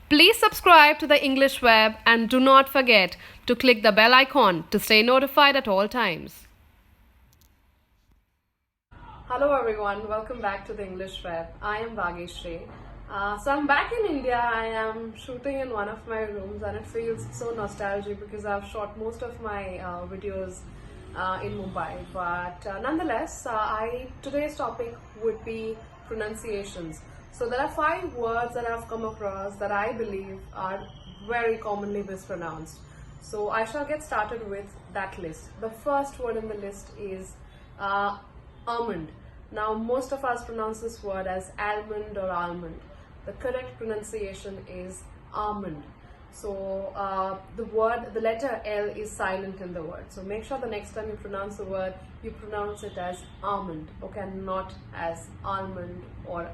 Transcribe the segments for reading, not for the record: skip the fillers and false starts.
Please subscribe to the English Web and do not forget to click the bell icon to stay notified at all times. Hello everyone, welcome back to the English Web. I am Bhageshri. So I'm back in India. I am shooting in one of my rooms and it feels so nostalgic because I've shot most of my videos in Mumbai. But nonetheless, today's topic would be pronunciations. So there are 5 words that I've come across that I believe are very commonly mispronounced. So I shall get started with that list. The first word in the list is almond. Now most of us pronounce this word as almond or almond. The correct pronunciation is almond. So the letter L is silent in the word. So make sure the next time you pronounce the word, you pronounce it as almond, okay, not as almond or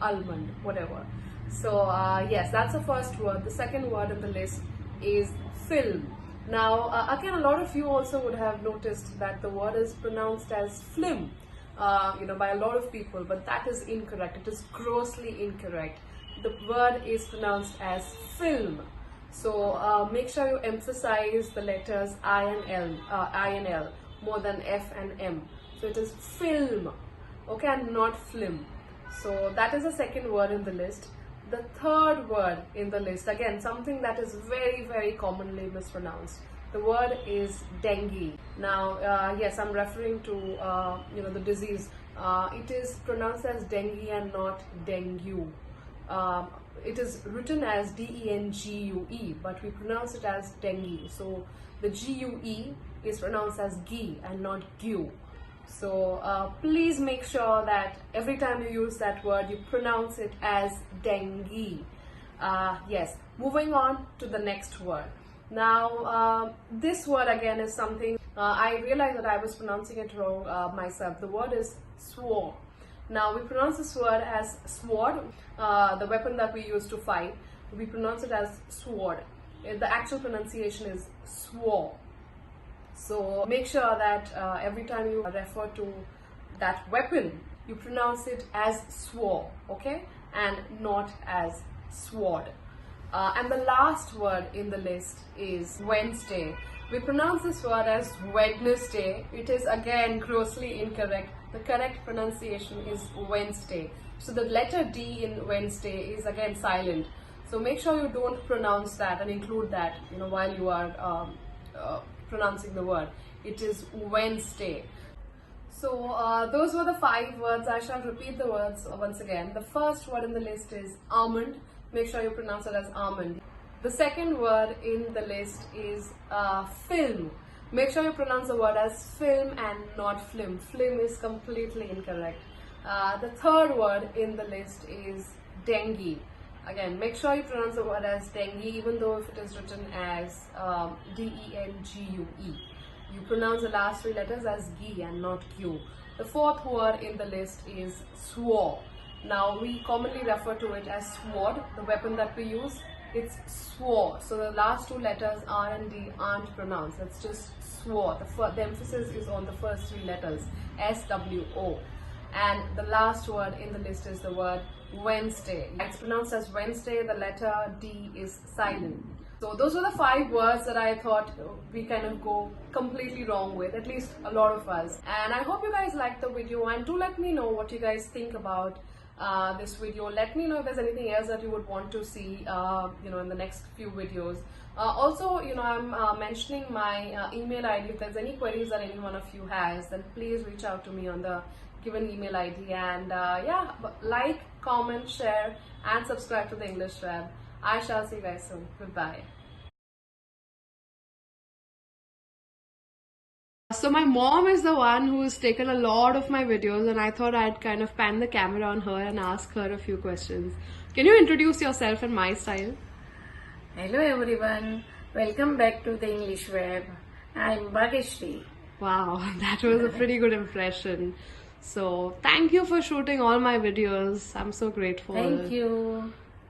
almond, whatever. So yes, that's the first word. The second word in the list is film. Now again, a lot of you also would have noticed that the word is pronounced as flim, by a lot of people, but that is incorrect. It is grossly incorrect. The word is pronounced as film. So make sure you emphasize the letters I and L more than F and M. So it is film, okay, and not flim. So that is the second word in the list. The third word in the list, again, something that is very, very commonly mispronounced. The word is dengue. Now, yes, I'm referring to, the disease. It is pronounced as dengue and not dengue. It is written as D-E-N-G-U-E, but we pronounce it as dengue. So the G-U-E is pronounced as gi and not gu. So please make sure that every time you use that word, you pronounce it as dengue. Yes, moving on to the next word. Now, this word again is something, I realized that I was pronouncing it wrong myself. The word is sword. Now, we pronounce this word as sword, the weapon that we use to fight. We pronounce it as sword. The actual pronunciation is sword. So make sure that every time you refer to that weapon, you pronounce it as sword, okay, and not as sword. And the last word in the list is Wednesday. We pronounce this word as Wednesday. It is again grossly incorrect. The correct pronunciation is Wednesday. So the letter D in Wednesday is again silent. So make sure you don't pronounce that and include that, while you are pronouncing the word. It is Wednesday. So those were the 5 words. I shall repeat the words once again. The first word in the list is almond. Make sure you pronounce it as almond. The second word in the list is film. Make sure you pronounce the word as film and not flim. Flim is completely incorrect. The third word in the list is dengue. Again, make sure you pronounce the word as dengue, even though if it is written as D-E-N-G-U-E. You pronounce the last 3 letters as gi and not q. The fourth word in the list is sword. Now, we commonly refer to it as sword, the weapon that we use. It's sword. So the last 2 letters R and D aren't pronounced. It's just sword. The emphasis is on the first 3 letters, S-W-O. And the last word in the list is the word Wednesday. It's pronounced as Wednesday. The letter D is silent. So those are the 5 words that I thought we kind of go completely wrong with, at least a lot of us. And I hope you guys liked the video, and do let me know what you guys think about this video. Let me know if there's anything else that you would want to see in the next few videos. Also, I'm mentioning my email ID. If there's any queries that any one of you has, then please reach out to me on the given email ID. And yeah, like, comment, share and subscribe to the English Web. I shall see you guys soon. Goodbye. So my mom is the one who's taken a lot of my videos, and I thought I'd kind of pan the camera on her and ask her a few questions. Can you introduce yourself in my style? Hello everyone, welcome back to the English Web. I'm Bhageshri. Wow, that was a pretty good impression. So thank you for shooting all my videos. I'm so grateful. Thank you.